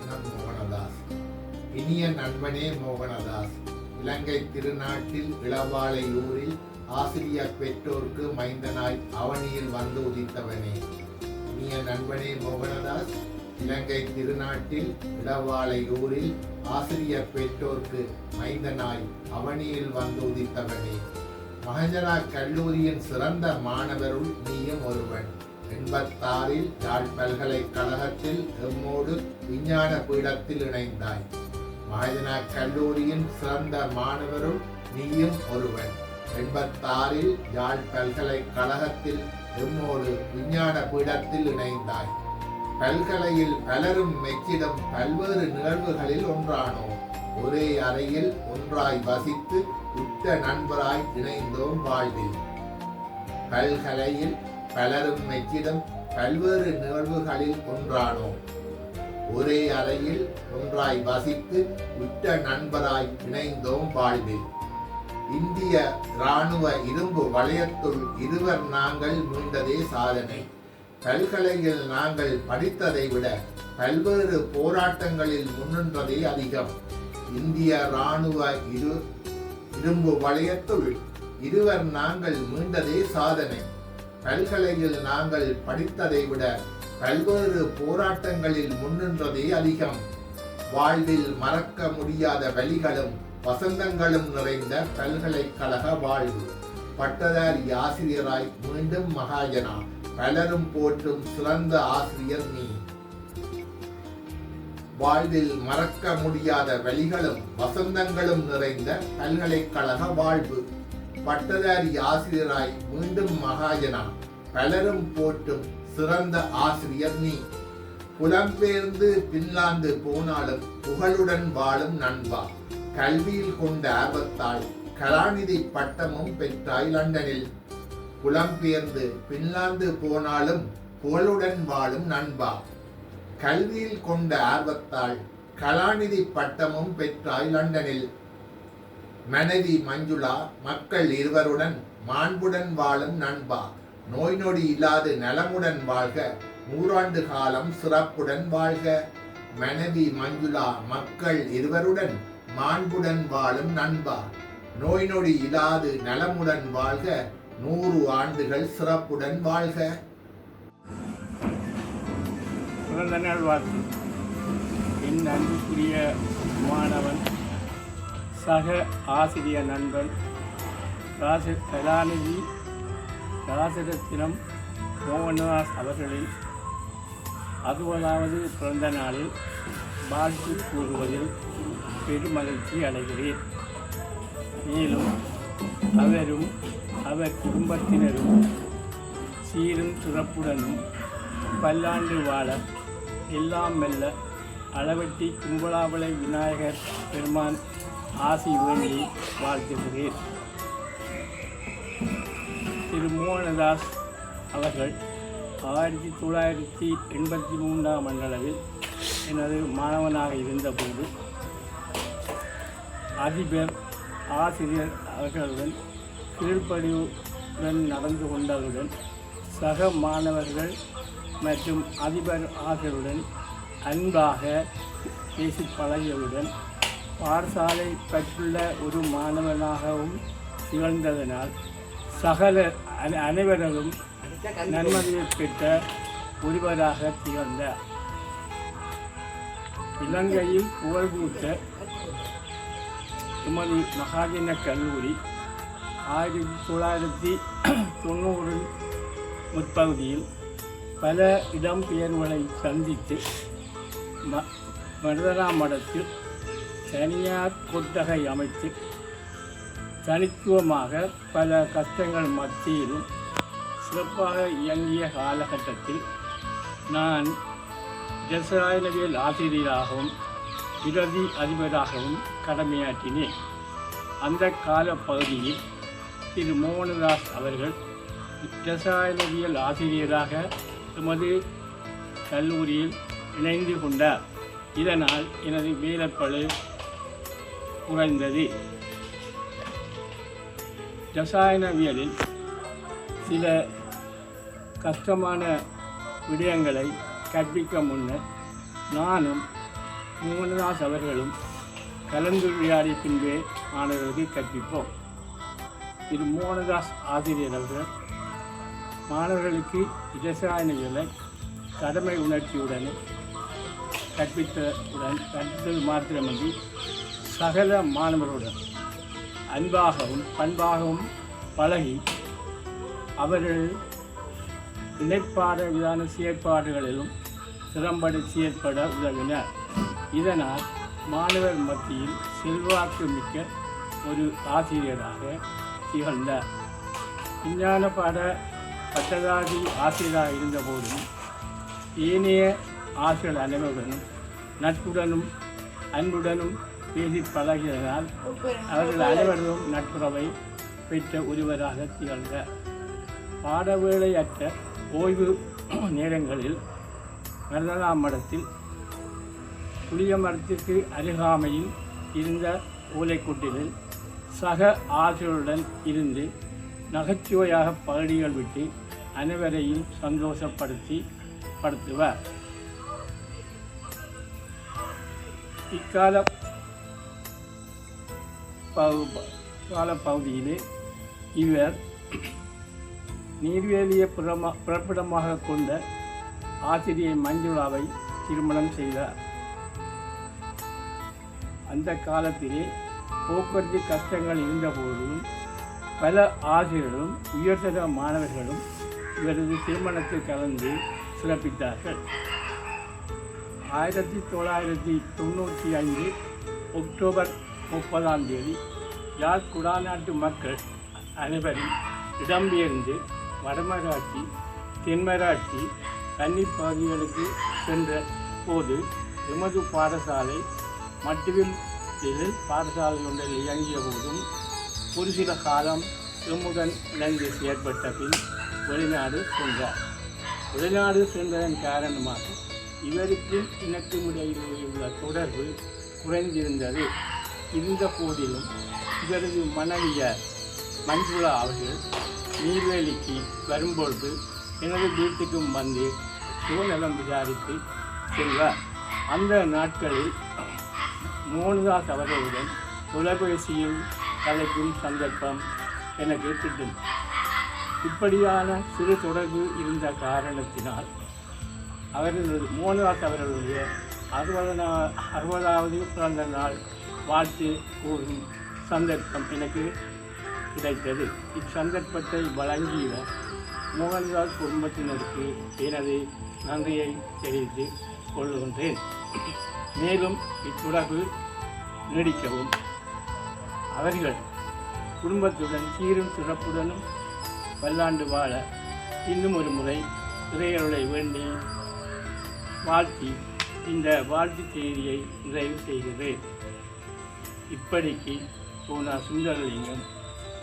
வண்ணம் மோகனதாஸ். இனிய நண்பனே மோகனதாஸ், இலங்கை திருநாட்டில் இளவாலையூரில் ஆசிரியர் பெற்றோர்க்கு மைந்தனாய் அவனியில் வந்து உதித்தவனே. இனிய நண்பனே மோகனதாஸ், இலங்கை திருநாட்டில் இளவாலையூரில் ஆசிரியர் பெற்றோர்க்கு மைந்தனாய் அவனியில் வந்து உதித்தவனே. மகஜனா கல்லூரியின் சிறந்த மாணவருள் நீயும் ஒருவன். 86 யாழ் பல்கலைக்கழகத்தில் எம்மோடு விஞ்ஞான பீடத்தில் இணைந்தாய். மகஜனா கல்லூரியின் சிறந்த மாணவருள் நீயும் ஒருவன். 86 யாழ் பல்கலைக்கழகத்தில் எம்மோடு விஞ்ஞான பீடத்தில் இணைந்தாய். பல்கலையில் பலரும் மெச்சிடும் பல்வேறு நிகழ்வுகளில் ஒன்றானோம். ஒரே அறையில் ஒன்றாய் வசித்து உற்ற நண்பராய் இணைந்தோம் வாழ்வில். பல்கலையில் பலரும் மெச்சிடும் பல்வேறு நிகழ்வுகளில் ஒன்றானோம். ஒரே அறையில் ஒன்றாய் வசித்து உற்ற நண்பராய் இணைந்தோம் வாழ்வில். இந்திய இராணுவ இரும்பு வளையத்துள் இருவர் நாங்கள் மீண்டதே சாதனை. பல்கலையில் நாங்கள் படித்ததை விட பல்வேறு போராட்டங்களில் முன்னின்றதே அதிகம். இந்திய இராணுவ இரும்பு வளையத்துள் இருவர் நாங்கள் மீண்டதே சாதனை. பல்கலையில் நாங்கள் படித்ததை விட பல்வேறு போராட்டங்களில் முன்னின்றதே அதிகம். வாழ்வில் மறக்க முடியாத வலிகளும் வசந்தங்களும் நிறைந்த பல்கலைக்கழக வாழ்வு. பட்டதாரி ஆசிரியராய் மீண்டும் மகாஜனா, பலரும் போற்றும் சிறந்த ஆசிரியர் நீ. வாழ்வில் மறக்க முடியாத வலிகளும் வசந்தங்களும் நிறைந்த பல்கலைக்கழக வாழ்வு. பட்டதாரி ஆசிரியராய் மீண்டும் மகாஜனா, பலரும் போற்றும் சிறந்த ஆசிரியர் நீ. புலம்பெயர்ந்து பின்லாந்து போனாலும் புகழுடன் வாழும் நண்பா, கல்வியில் கொண்ட ஆர்வத்தால் கலாநிதி பட்டமும் பெற்றாய் லண்டனில். புலம்பெயர்ந்து பின்லாந்து போனாலும் புகழுடன் வாழும் நண்பா, கல்வியில் கொண்ட ஆர்வத்தால் கலாநிதி பட்டமும் பெற்றாய் லண்டனில். மனைவி மஞ்சுளா, மக்கள் இருவருடன் மாண்புடன் வாழும் நண்பா, நோய் நொடி இல்லாது நலமுடன் வாழ்க, 100 ஆண்டு காலம் சிறப்புடன் வாழ்க. மனைவி மஞ்சுளா, மக்கள் இருவருடன் மாண்புடன் வாழும் நண்பா, நோய் நொடி இல்லாது நலமுடன் வாழ்க, 100 ஆண்டுகள் சிறப்புடன் வாழ்க. பிறந்த நாள் வாழ்த்து. என் அன்புக்குரிய மாணவன், சக ஆசிரியர் நண்பன் கலாநிதி ராசரத்தினம் மோகனதாஸ் அவர்களின் 60வது பிறந்த நாளில் வாழ்த்து கூறுவதில் பெருமகிழ்ச்சி அடைகிறேன். மேலும் அவரும் அவர் குடும்பத்தினரும் சீரும் சிறப்புடனும் பல்லாண்டு வாழ எல்லாம் மெல்ல அளவட்டி கும்பலாவளை விநாயகர் பெருமான் ஆசி வேண்டி வாழ்த்துகிறேன். திரு மோகனதாஸ் அவர்கள் 1983ஆம் ஆண்டளவில் எனது மாணவனாக இருந்தபோது அதிபர் ஆசிரியர் அவர்களுடன் கீழ்ப்படிவுடன் நடந்து கொண்டதுடன் சக மாணவர்கள் மற்றும் அதிபர் ஆசிரியருடன் அன்பாக பேசி பழகியவுடன் பாடசாலை பற்றுள்ள ஒரு மாணவனாகவும் திகழ்ந்ததனால் சகல அனைவரும் நன்மதியை பெற்ற ஒருவராக திகழ்ந்தார். இலங்கையில் புகழ்பூத்த எமது மகாஜன கல்லூரி 1990 முற்பகுதியில் பல இடம்பெயர்வுகளை சந்தித்து மருதனா மடத்தில் தனியார் கொட்டகை அமைத்து தனித்துவமாக பல கஷ்டங்கள் மத்தியிலும் சிறப்பாக இயங்கிய காலகட்டத்தில் நான் ரசாயனவியல் ஆசிரியராகவும் பிரதி அதிபராகவும் கடமையாற்றினேன். அந்த காலப்பகுதியில் திரு மோகனதாஸ் அவர்கள் ரசாயனவியல் ஆசிரியராக எமது கல்லூரியில் இணைந்து கொண்டார். இதனால் எனது வேலைப்பளு குறைந்தது. ரசாயனவியலில் சில கஷ்டமான விடயங்களை கற்பிக்க முன்னர் நானும் மோகனதாஸ் அவர்களும் கலந்துரையாடிய பின்பே மாணவர்களுக்கு கற்பிப்போம். திரு மோகனதாஸ் ஆசிரியர் அவர்கள் மாணவர்களுக்கு இரசாயனவியலை கடமை உணர்ச்சியுடன் கற்பித்தது மாத்திரமன்றி சகல மாணவர்களுடன் அன்பாகவும் பண்பாகவும் பழகி அவர்கள் நிலைப்பாட விதான செயற்பாடுகளிலும் திறம்பட செயற்பட உதவினார். இதனால் மாணவர் மத்தியில் செல்வாக்கு மிக்க ஒரு ஆசிரியராக திகழ்ந்தார். விஞ்ஞான பாட பட்டதாரி ஆசிரியராக இருந்தபோதும் ஏனைய ஆசிரியர் அனைவருடனும் நட்புடனும் அன்புடனும் பேசி பழகியதனால் அவர்கள் அனைவரும் நட்புறவை பெற்ற ஒருவராக திகழ்ந்தார். பாடவேளையற்ற ஓய்வு நேரங்களில் மருதனாம் மடத்தில் புளிய மரத்திற்கு அருகாமையில் இருந்த ஓலைக்குட்டிலில் சக ஆசிரியருடன் இருந்து நகைச்சுவையாக பகுதிகள் விட்டு அனைவரையும் சந்தோஷப்படுத்துவார். இக்கால பகுதியிலே இவர் நீர்வேலியை பிறப்பிடமாக கொண்ட ஆசிரியை மஞ்சுளாவை திருமணம் செய்தார். அந்த காலத்திலே போக்குவரத்து கஷ்டங்கள் இருந்தபோதும் பல ஆசிரியர்களும் உயர்தர மாணவர்களும் இவரது திருமணத்தில் கலந்து சிறப்பித்தார்கள். 1995 அக்டோபர் 30 யாழ் குடாநாட்டு மக்கள் அனைவரும் இடம்பெயர்ந்து வடமராட்சி தென்மராட்சி தண்ணீர் பகுதிகளுக்கு சென்ற போது எமது பாடசாலை மட்டுவில் பாடசாலை ஒன்றில் இயங்கிய போதும் ஒரு சில காலம் எம்முடன் இணைந்து செயற்பட்ட பின் வெளிநாடு சென்றார். வெளிநாடு சென்றதன் காரணமாக இவருக்கு இனக்கும் இடையிலே உள்ள தொடர்பு குறைந்திருந்தது. இருந்த போதிலும் இவரது மனைவியார் மஞ்சுளா அவர்கள் நீர்வேலிக்கு வரும்பொழுது எனது வீட்டுக்கும் வந்து சுகநலம் விசாரித்து செல்வார். அந்த நாட்களில் மோகனதாஸ் அவர்களுடன் தொலைபேசியில் கலைக்கும் சந்தர்ப்பம் எனக்கு கிட்டும். இப்படியான சிறு தொடர்பு இருந்த காரணத்தினால் மோகனதாஸ் அவர்களுடைய 60வது பிறந்த நாள் வாழ்த்து கூறும் சந்தர்ப்பம் எனக்கு கிடைத்தது. இச்சந்தர்ப்பத்தை வழங்கிய மோகனதாஸ் குடும்பத்தினருக்கு எனது நன்றியை தெரிவித்து கொள்கின்றேன். மேலும் இத்தொடர்பு நீடிக்கவும் அவர்கள் குடும்பத்துடன் சீரும் சிறப்புடனும் பல்லாண்டு வாழ இன்னும் ஒரு முறை இறையருளை வேண்டி வாழ்த்தி இந்த வாழ்த்து செய்தியை நிறைவு செய்கிறேன். இப்படிக்கு பூனா சுந்தரலிங்கம்,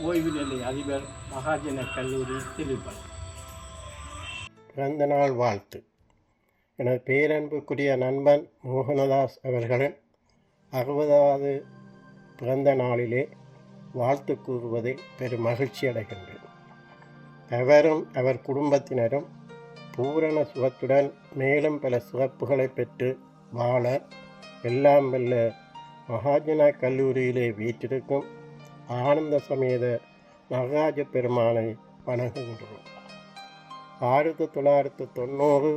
ஓய்வு நிலை அதிபர், மகாஜன கல்லூரி, திருப்பதி. பிறந்த நாள் வாழ்த்து. எனது பேரன்புக்குரிய நண்பன் மோகனதாஸ் அவர்களின் 60வது பிறந்த நாளிலே வாழ்த்து கூறுவதில் பெரும் மகிழ்ச்சி அடைகின்றேன். அவரும் அவர் குடும்பத்தினரும் பூரண சுகத்துடன் மேலும் பல சிறப்புகளை பெற்று வாழ எல்லாம் வல்ல மகாஜன கல்லூரியிலே வீற்றிருக்கும் ஆனந்த சமேத நடராஜ பெருமானை வணங்குகின்றோம். 1990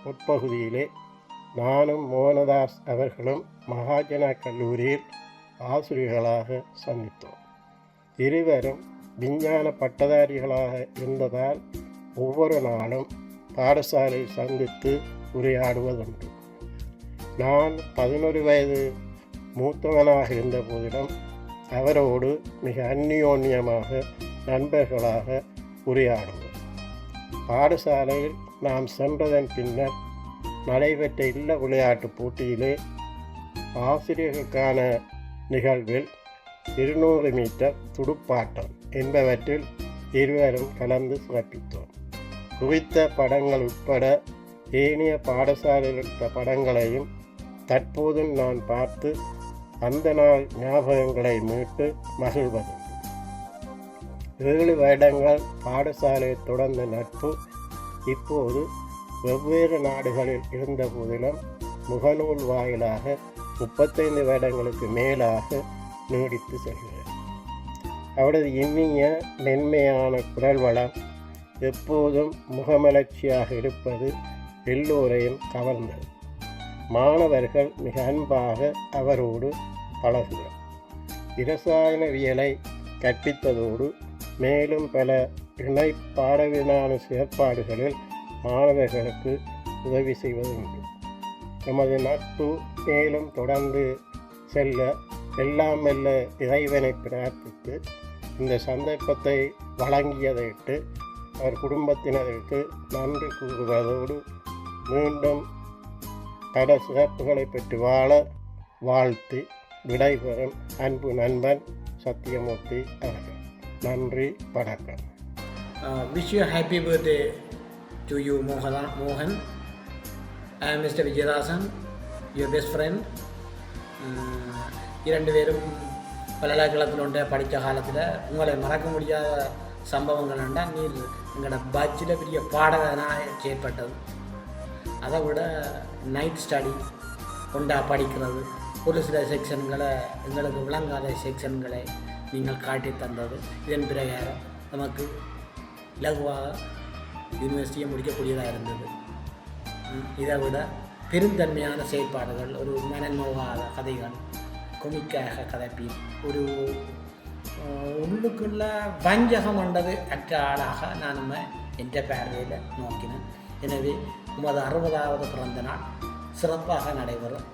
முற்பகுதியிலே நானும் மோகனதாஸ் அவர்களும் மகாஜன கல்லூரியில் ஆசிரியர்களாக சந்தித்தோம். இருவரும் விஞ்ஞான பட்டதாரிகளாக இருந்ததால் ஒவ்வொரு நாளும் பாடசாலை சந்தித்து உரையாடுவதுண்டு. நான் 11 வயது மூத்தவனாக இருந்த போதிலும் அவரோடு மிக அந்யோன்யமாக நண்பர்களாக உரையாடுவோம். பாடசாலையில் நாம் சென்றதன் பின்னர் நடைபெற்ற இல்ல விளையாட்டுப் போட்டியிலே ஆசிரியர்களுக்கான நிகழ்வில் 200 மீட்டர் துடுப்பாட்டம் என்பவற்றில் இருவரும் கலந்து சிறப்பித்தோம். குறித்த படங்கள் உட்பட ஏனைய பாடசாலையில் எடுத்த படங்களையும் தற்போது நான் பார்த்து அந்த நாள் ஞாபகங்களை மீட்டு மகிழ்வதுண்டு. 7 வருடங்கள் பாடசாலை தொடர்ந்த நட்பு இப்போது வெவ்வேறு நாடுகளில் இருந்த போதிலும் முகநூல் வாயிலாக 35 வருடங்களுக்கு மேலாக நீடித்து செல்கிறது. அவரது இனிய மென்மையான குரல் வளம் எப்போதும் முகமலர்ச்சியாக இருப்பது எல்லோரையும் கவர்ந்தது. மாணவர்கள் மிக அன்பாக அவரோடு பழகுவர். இரசாயனவியலை கற்பித்ததோடு மேலும் பல இணை பாடவிதான செயற்பாடுகளில் மாணவர்களுக்கு உதவி செய்வதுண்டு. நமது நட்பு மேலும் தொடர்ந்து செல்ல எல்லாம் வல்ல இறைவனை பிரார்த்தித்து இந்த சந்தர்ப்பத்தை வழங்கியதையிட்டு அவர் குடும்பத்தினருக்கு நன்றி கூறுவதோடு மீண்டும் பல சிறப்புகளை பெற்று வாழ வாழ்த்து விடைபெறும் அன்பு நண்பன் சத்தியமூர்த்தி அவர்கள். நன்றி, வணக்கம். Wish you a happy birthday to you, Mohan. I am Mr. Vijayadasan, your best friend. இரண்டு பேரும் பல்கலைக்கழகத்தில் ஒன்றை படித்த காலத்தில் உங்களை மறக்க முடியாத சம்பவங்கள் என்றால் நீர் எங்களோட பட்ஜெட்டில் பெரிய பாடகனாக செயற்பட்டது. அதை விட நைட் ஸ்டடி ஒன்றா படிக்கிறது, ஒரு சில செக்ஷன்களை எங்களுக்கு விளங்காத செக்ஷன்களை நீங்கள் காட்டி தந்தது. இதன் பிரகாரம் நமக்கு இலகுவாக யூனிவர்சிட்டியை முடிக்கக்கூடியதாக இருந்தது. இதை விட பெருந்தன்மையான செயற்பாடுகள், ஒரு மனநோகாத கதைகள், கொமிக்காக கதைப்பி, ஒரு உள்ளுக்குள்ள வஞ்சகம் கொண்டது அற்ற ஆளாக நான் என்ற பார்வையில் நோக்கினேன். எனவே உமது 60வது பிறந்த நாள் சிறப்பாக நடைபெறும்.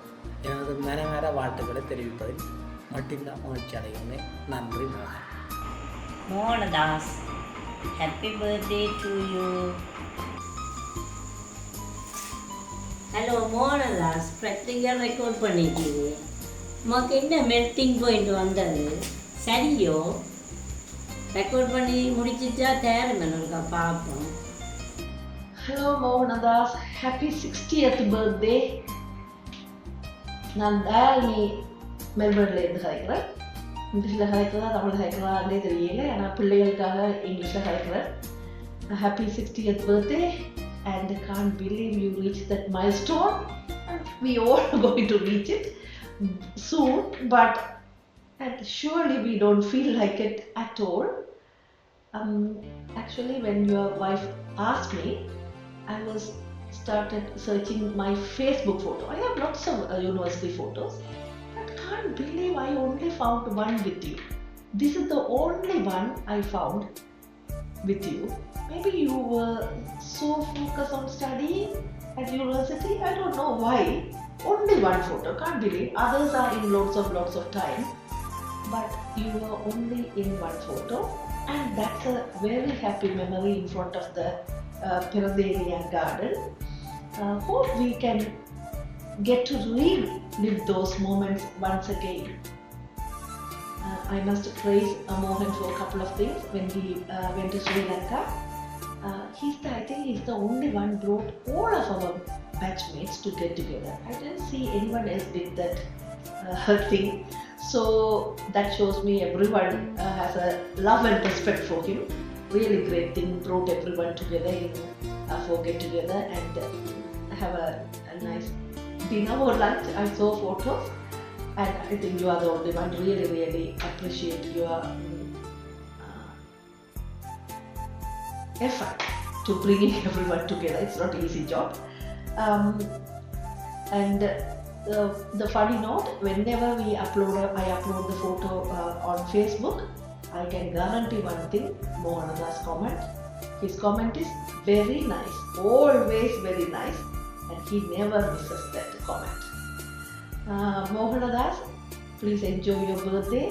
எனது மனமார வாழ்த்துக்களை தெரிவிப்பதில் மட்டும்தான் மகிழ்ச்சி அடைகிறேன். நன்றி. Mohanadas, happy birthday to you. Hello Mohanadas, practical record பண்ணிட்டீங்க. உமக்கு என்ன மெல்டிங் பாயிண்ட் வந்தது? சரியோ? ரெக்கார்ட் பண்ணி முடிச்சுட்டா தயார் பண்ணா பார்ப்போம். Hello Mohanadas, happy 60th birthday. நான் டேல்னி மெல்பர்ன்லேருந்து கதைக்கிறேன். இங்கிலீஷில் கதைக்கிறதா தமிழ் கதைக்கிறதாலே தெரியல, ஆனால் பிள்ளைகளுக்காக இங்கிலீஷில் கதைக்கிறேன். Happy 60th birthday and I can't believe you reached that milestone, and we all are going to reach it soon, but and surely we don't feel like it at all. Actually, when your wife asked me, I was started searching my Facebook photo. I have lots of university photos, but can't believe I only found one with you. This is the only one I found with you. Maybe you were so focused on studying at university. I don't know why. Only one photo. Can't believe. Others are in lots of time, but you were only in one photo, and that's a very happy memory in front of the Peradeniya garden. Hope we can get to relive those moments once again. I must praise Mohan for a couple of things. When we went to Sri Lanka, I think he's the only one brought all of our batchmates to get together. I didn't see anyone else did that thing. So that shows me everyone has a love and respect for him. Really great thing, brought everyone together for get together and have a nice dinner or lunch. I saw photos. And I think you are the only one. Really appreciate your effort to bringing everyone together. It's not an easy job. And the funny note, whenever I upload the photo on Facebook, I can guarantee one thing, Mohanada's comment. His comment is very nice, always very nice, and he never misses that comment. Mohanadas, please enjoy your birthday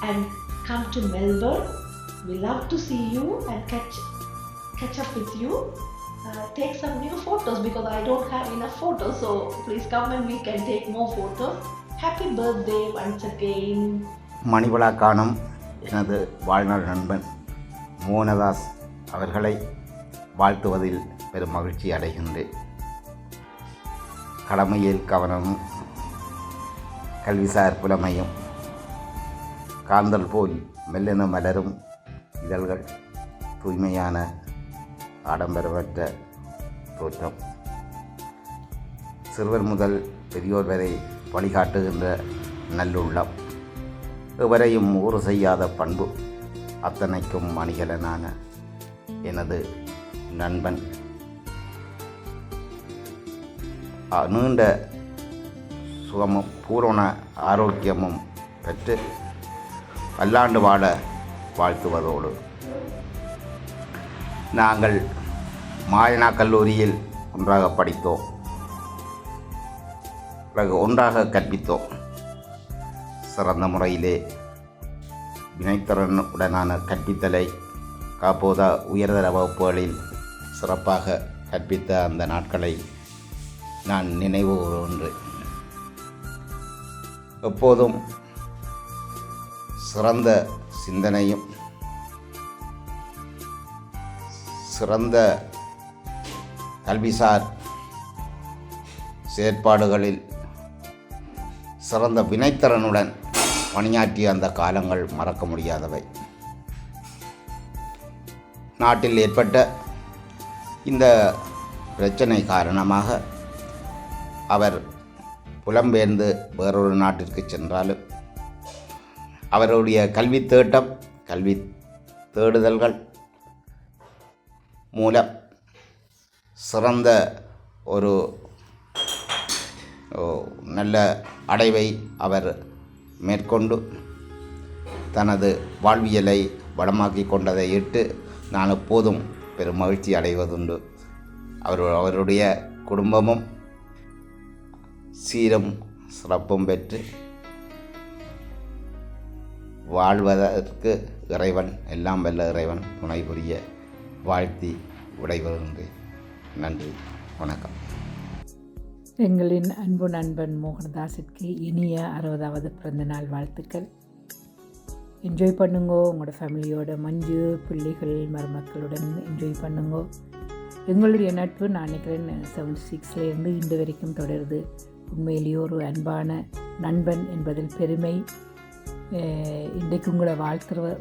and come to Melbourne. We love to see you and catch up with you. Take some new photos because I don't have enough photos, so please come and we can take more photos. Happy birthday once again. மணிவளா காணும் எனது வாழ்நாள் நண்பன் மோகனதாஸ் அவர்களை வாழ்த்துவதில் பெரும் மகிழ்ச்சி அடைகின்றேன். கடமையில் கவனமும் கல்விசார் புலமையும் காந்தல் போல் மெல்லென மலரும் இதழ்கள், தூய்மையான ஆடம்பரமற்ற தோற்றம், சிறுவர் முதல் பெரியோர் வரை வழிகாட்டுகின்ற நல்லுள்ளம், எவரையும் ஊறு செய்யாத பண்பு, அத்தனைக்கும் மணிகலனான எனது நண்பன், நீண்ட சுகமும் பூரண ஆரோக்கியமும் பெற்று பல்லாண்டு வாழ வாழ்த்துவதோடு, நாங்கள் மாயனா கல்லூரியில் ஒன்றாக படித்தோம், பிறகு ஒன்றாக கற்பித்தோம். சிறந்த முறையிலே வினைத்திறனுடனான கற்பித்தலை காப்போத உயர்தர வகுப்புகளில் சிறப்பாக கற்பித்த அந்த நாட்களை நான் நினைவு கூறுகின்றேன். எப்போதும் சிறந்த சிந்தனையும் சிறந்த கல்விசார் செயற்பாடுகளில் சிறந்த வினைத்திறனுடன் பணியாற்றிய அந்த காலங்கள் மறக்க முடியாதவை. நாட்டில் ஏற்பட்ட இந்த பிரச்சனை காரணமாக அவர் புலம்பெயர்ந்து வேறொரு நாட்டிற்கு சென்றாலும் அவருடைய கல்வி தேட்டம், கல்வி தேடுதல்கள் மூலம் சிறந்த ஒரு நல்ல அடைவை அவர் மேற்கொண்டு தனது வாழ்வியலை வளமாக்கி கொண்டதை இட்டு நான் எப்போதும் பெரும் மகிழ்ச்சி அடைவதுண்டு. அவருடைய குடும்பமும் சீரும் சிறப்பும் பெற்று வாழ்வதற்கு இறைவன், எல்லாம் வல்ல இறைவன் துணை புரிய வாழ்த்தி விடைபெறுகின்றேன். நன்றி, வணக்கம். எங்களின் அன்பு நண்பன் மோகனதாஸிற்கு இனிய 60வது பிறந்தநாள் வாழ்த்துக்கள். என்ஜாய் பண்ணுங்கோ, உங்களோட ஃபேமிலியோட, மஞ்சு பிள்ளைகள் மருமக்களுடன் என்ஜாய் பண்ணுங்கோ. எங்களுடைய நட்பு நான் நினைக்கிறேன் 76லேருந்து இன்று வரைக்கும் தொடருது. உண்மையிலேயே ஒரு அன்பான நண்பன் என்பதில் பெருமை. இன்றைக்கு உங்களை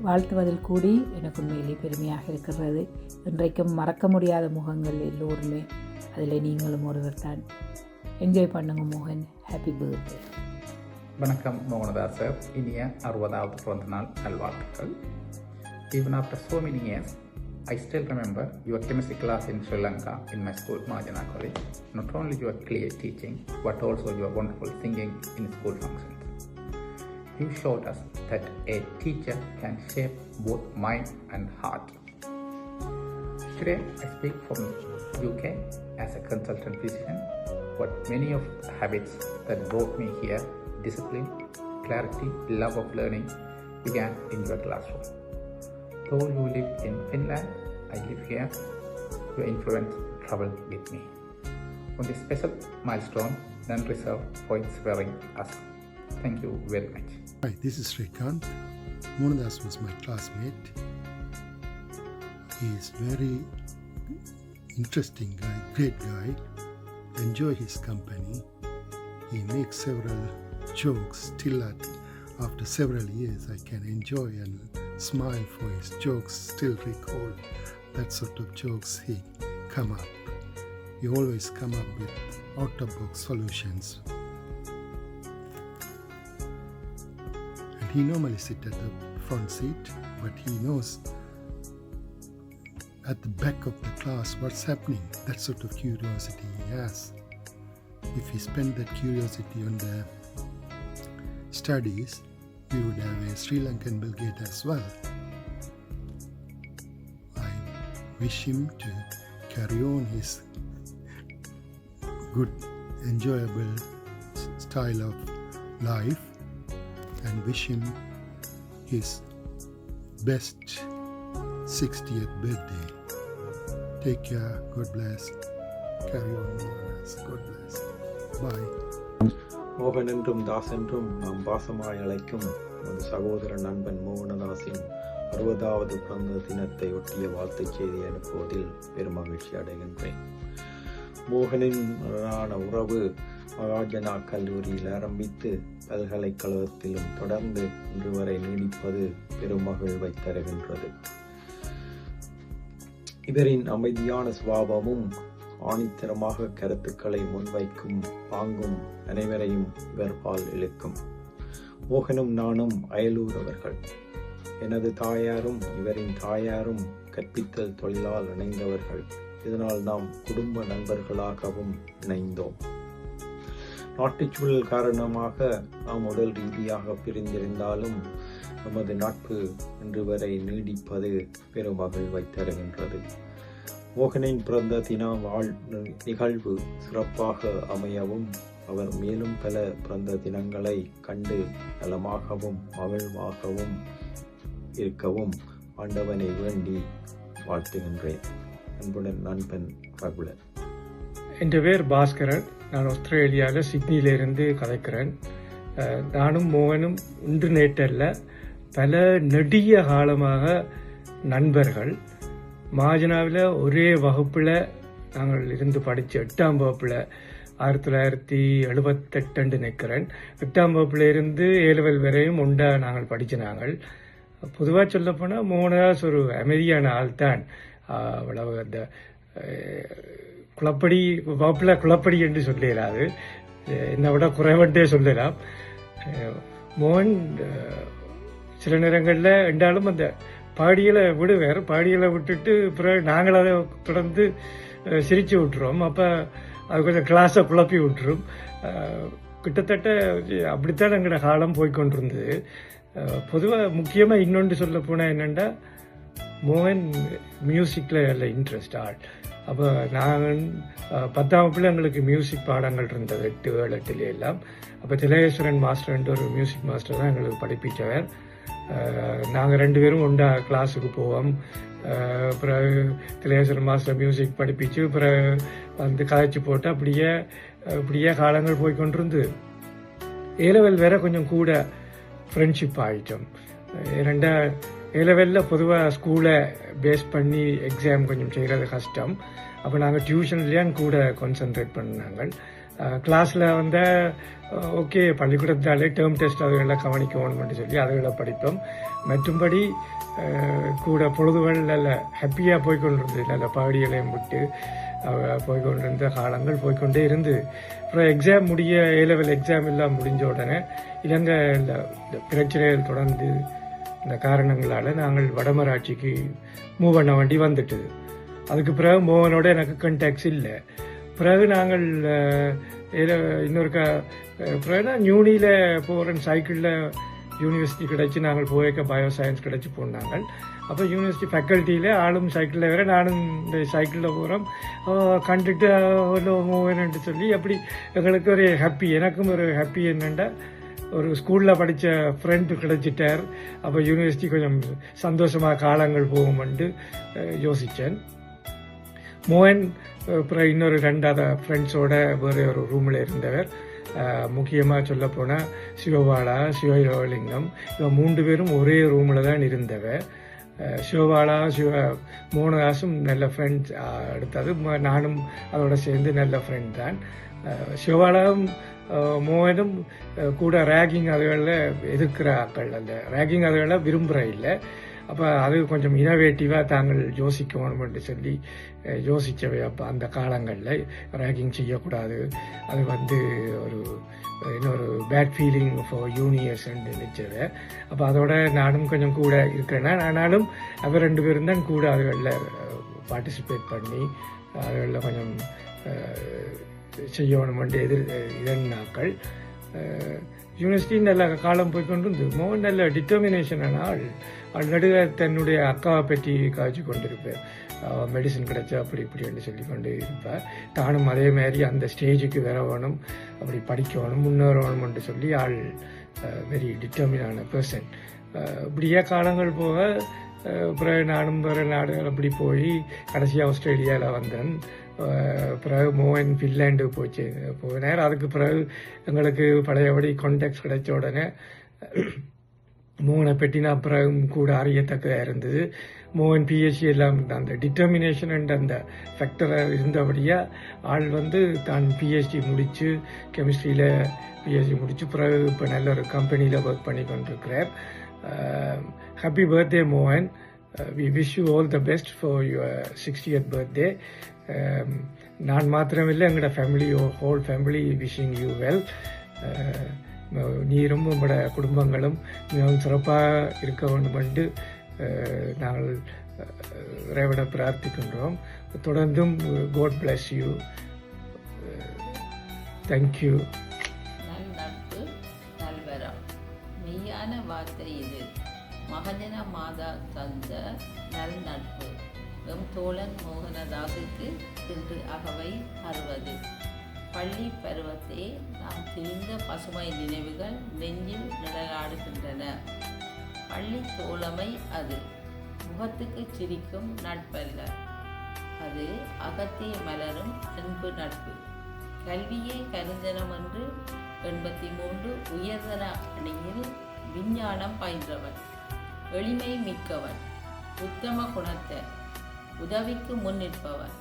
வாழ்த்துவதில் கூடி எனக்கு உண்மையிலேயே பெருமையாக இருக்கிறது. இன்றைக்கும் மறக்க முடியாத முகங்கள் எல்லோருமே, அதில் நீங்களும் ஒருவர் தான். என்ஜாய் பண்ணுங்க மோகன். Happy birthday. வணக்கம் மோகனதாஸ் சார், இனிய 60வது பிறந்த நாள் நல்வாழ்த்துக்கள். Even after so many years, I still remember your chemistry class in Sri Lanka in my school, Mahajana College. Not only your clear teaching, but also your wonderful singing in school functions. You showed us that a teacher can shape both mind and heart. Today, I speak from UK as a consultant physician, but many of the habits that brought me here, discipline, clarity, love of learning, began in your classroom. Though you live in Finland, I live here, your influence traveled with me. On this special milestone, none reserved for inspiring us. Thank you very much. Hi, this is Srikanth. Mohandas was my classmate. He is very interesting guy, great guy. Enjoy his company. He makes several jokes. Still after several years, I can enjoy and smile for his jokes. Still recall that sort of jokes he come up. He always come up with out-of-box solutions. He normally sit at the front seat, but he knows at the back of the class what's happening. That sort of curiosity he has. If he spent that curiosity on the studies, we would have a Sri Lankan Bill Gates as well. I wish him to carry on his good, enjoyable style of life, and wish him his best 60th birthday. Take care. God bless. Carry on. God bless. Bye. மோகன் என்றும் தாஸ் என்றும் நாம் பாசமாய் அழைக்கும் ஒரு சகோதர நண்பன் மோகனதாஸின் 60வது பிறந்த தினத்தை ஒட்டிய வாழ்த்துச் செய்தி அனுப்புவதில் பெருமகிழ்ச்சி அடைகின்றேன். மோகனின் உறவு மகாஜனா கல்லூரியில் ஆரம்பித்து பல்கலைக்கழகத்திலும் தொடர்ந்து இன்று வரை நீடிப்பது பெருமகிழ்வை தருகின்றது. இவரின் அமைதியான சுபாவமும் ஆணித்தரமாக கருத்துக்களை முன்வைக்கும் பாங்கும் அனைவரையும் இவர் பால் இழுக்கும். மோகனும் நானும் அயலூரவர்கள். எனது தாயாரும் இவரின் தாயாரும் கற்பித்தல் தொழிலால் இணைந்தவர்கள். இதனால் நாம் குடும்ப நண்பர்களாகவும் இணைந்தோம். நாட்டுச்சூழல் காரணமாக நாம் உடல் ரீதியாக பிரிந்திருந்தாலும் நமது நட்பு இன்று வரை நீடிப்பது பெரும் மகிழ்வை தருகின்றது. மோகனின் பிறந்த தின நிகழ்வு சிறப்பாக அமையவும் அவர் மேலும் பல பிறந்த தினங்களை கண்டு நலமாகவும் மகிழ்வாகவும் இருக்கவும் ஆண்டவனை வேண்டி வாழ்த்துகின்றேன். அன்புடன் நண்பன் ரகுலன். என் பேர் பாஸ்கரன். நான் ஆஸ்திரேலியாவில் சிட்னியிலிருந்து கதைக்கிறேன். நானும் மோகனும் இன்று நேற்றல்ல, பல நெடிய காலமாக நண்பர்கள். மாஜனாவில் ஒரே வகுப்பில் நாங்கள் இருந்து படித்த 8ஆம் வகுப்பில் 1978 நிற்கிறேன். 8ஆம் வகுப்பில் இருந்து A-level வரையும் உண்டா நாங்கள் படித்த நாங்கள். பொதுவாக சொல்லப்போனால் மோகனதாஸ் ஒரு அமைதியான ஆள் தான். அவ்வளவு அந்த குளப்படி வகுப்பில் குளப்படி என்று சொல்லிடாது, என்னை விட குறைவண்டே சொல்லலாம். மோகன் சில நேரங்களில் என்றாலும் அந்த பாடியலை விடுவார். பாடியலை விட்டுட்டு பிறகு நாங்கள் அதை தொடர்ந்து சிரித்து விட்டுருவோம். அப்போ அது கொஞ்சம் கிளாஸை குழப்பி விட்டுரும். கிட்டத்தட்ட அப்படித்தான் எங்களோட காலம் போய்கொண்டிருந்தது. பொதுவாக முக்கியமாக இன்னொன்று சொல்ல போனால் என்னென்னா, மோகன் மியூசிக்கில் நல்ல இன்ட்ரெஸ்ட் ஆள். அப்போ நாங்கள் 10ஆம் வகுப்பில் எங்களுக்கு மியூசிக் பாடங்கள் இருந்தது 8, 7, 8 எல்லாம். அப்போ திலேஸ்வரன் மாஸ்டர்ன்ற ஒரு மியூசிக் மாஸ்டர் தான் எங்களுக்கு படிப்பிச்சவர். நாங்கள் 2 பேரும் ஒன்றா கிளாஸுக்கு போவோம். பிறகு திலேஸ்வரன் மாஸ்டர் மியூசிக் படிப்பிச்சு பிறகு வந்து கதைச்சி போட்டு அப்படியே காலங்கள் போய்கொண்டிருந்து A-level வேற கொஞ்சம் கூட ஃப்ரெண்ட்ஷிப் ஆகிட்டோம். ஏனெண்டா A-levelல பொதுவாக ஸ்கூலை பேஸ் பண்ணி எக்ஸாம் கொஞ்சம் செய்கிறது கஷ்டம். அப்போ நாங்கள் டியூஷன்லேயும் கூட கான்சன்ட்ரேட் பண்ணாங்க. கிளாஸில் வந்து ஓகே பள்ளிக்கூடத்தாலே டேர்ம் டெஸ்ட் அதுகளெல்லாம் கவனிக்கணும்னு சொல்லி அதுகளை படிப்போம். மற்றும்படி கூட பொழுதுகள் நல்ல ஹாப்பியாக போய்கொண்டிருந்தது. நல்ல பாடிகளையும் விட்டு போய்கொண்டிருந்த காலங்கள் போய்கொண்டே இருந்து அப்புறம் எக்ஸாம் முடிய A-level எக்ஸாம் எல்லாம் முடிஞ்ச உடனே இலங்கை பிரச்சனைகள் தொடர்ந்து இந்த காரணங்களால் நாங்கள் வடமராட்சிக்கு மூவ் பண்ண வேண்டி வந்துட்டுது. அதுக்கு பிறகு மோகனோட எனக்கு கண்டாக்ட்ஸ் இல்லை. பிறகு நாங்கள் பிறகு யூனியில் போகிறேன். சைக்கிளில் யூனிவர்சிட்டி கிடச்சி நாங்கள் போயிருக்க பயோ சயின்ஸ் கிடச்சி போனாங்க. அப்போ யூனிவர்சிட்டி ஃபேக்கல்ட்டியில் ஆளும் சைக்கிளில் வேறு நானும் இந்த சைக்கிளில் போகிறோம். கண்டுட்டு மோகன்ட்டு சொல்லி அப்படி எங்களுக்கு ஒரு ஹாப்பி. எனக்கும் ஒரு ஹாப்பி என்னென்னா, ஒரு ஸ்கூலில் படித்த ஃப்ரெண்டு கிடைச்சிட்டார். அப்போ யூனிவர்சிட்டி கொஞ்சம் சந்தோஷமாக காலங்கள் போகும்னு யோசித்தேன். மோகன் அப்புறம் இன்னொரு 2 ஃப்ரெண்ட்ஸோட வேறு ஒரு ரூமில் இருந்தவர். முக்கியமாக சொல்லப்போனால் சிவபாலா, சிவலிங்கம், இவன் 3 பேரும் ஒரே ரூமில் தான் இருந்தவர். சிவபாலா மோகனதாசும் நல்ல ஃப்ரெண்ட்ஸ். அடுத்தது நானும் அதோட சேர்ந்து நல்ல ஃப்ரெண்ட் தான். சிவபாலாவும் மோகனும் கூட ரேகிங் அதுகளில் எதிர்க்கிற ஆக்கள். அந்த ரேகிங் அதுகளில் விரும்புகிற இல்லை. அப்போ அது கொஞ்சம் இனோவேட்டிவாக தாங்கள் யோசிக்கணும்னு சொல்லி யோசித்தவை. அப்போ அந்த காலங்களில் ரேகிங் செய்யக்கூடாது, அது வந்து இன்னொரு பேட் ஃபீலிங் ஃபார் யூனியர்ஸ்ன்னு நினைச்சது. அப்போ அதோட நானும் கொஞ்சம் கூட இருக்கிறேன்னா, ஆனாலும் அவர் 2 பேரும் தான் கூட அதுகளில் பார்ட்டிசிபேட் பண்ணி அதுகளில் கொஞ்சம் செய்யணுமென்று இதன்னாக்கள். யூனிவர்சிட்டி நல்ல காலம் போய்கொண்டு மோகன் நல்ல டிட்டர்மினேஷனான ஆள் நடுவே தன்னுடைய அக்காவை பற்றி காய்ச்சி கொண்டிருப்பேன். மெடிசன் கிடைச்சா அப்படி இப்படின்னு சொல்லி கொண்டு இருப்பேன். தானும் அதே மாதிரி அந்த ஸ்டேஜுக்கு வர வேணும், அப்படி படிக்கணும், முன்னேறணும்னு சொல்லி ஆள் வெரி டிட்டர்மினான பர்சன். இப்படியே காலங்கள் போக பிறகு நானும் வேறு நாடுகள் அப்படி போய் கடைசியாக ஆஸ்திரேலியாவில் வந்தேன். பிறகு மோகன் ஃபின்லாண்டு போனார். அதுக்கு பிறகு எங்களுக்கு பழையபடி கான்டாக்ட்ஸ் கிடைச்ச உடனே மோகனை பற்றி நான் பிறகு கூட அறியத்தக்கதாக இருந்தது. மோகன் PhD எல்லாம் அந்த டிட்டர்மினேஷன் அண்ட் அந்த ஃபேக்டரை இருந்தபடியாக ஆள் வந்து தான் PhD முடித்து கெமிஸ்ட்ரியில் PhD முடித்து பிறகு இப்போ நல்ல ஒரு கம்பெனியில் ஒர்க் பண்ணி கொண்டிருக்கிறார். ஹாப்பி பர்த்டே மோகன். we wish you all the best for your 60th birthday. நான் மாத்திரமில்லை, எங்களோட family, whole family wishing you well. நீரும் உங்களோட குடும்பங்களும் மிகவும் சிறப்பாக இருக்க வேண்டும் என்று நாங்கள் இறைவனை பிரார்த்திக்கின்றோம். தொடர்ந்தும் God bless you. Thank you. நட்பு நல்வரம், மெய்யான வார்த்தை இது. மகஜன மாதா தந்த நல் நட்பு. எம் தோழன் மோகனதாசுக்கு இன்று அகவை 60. பள்ளி பருவத்தே நாம் திரிந்த பசுமை நினைவுகள் நெஞ்சில் நிழலாடுகின்றன. பள்ளி தோழமை அது முகத்துக்கு சிரிக்கும் நட்பல்ல, அது அகத்தே மலரும் அன்பு நட்பு. கல்வியே கருஞ்சனம் என்று 83 உயர்தர அணியில் விஞ்ஞானம் பயின்றவன், எளிமை மிக்கவன், உத்தம குணத்தை, உதவிக்கு முன் நிற்பவன்,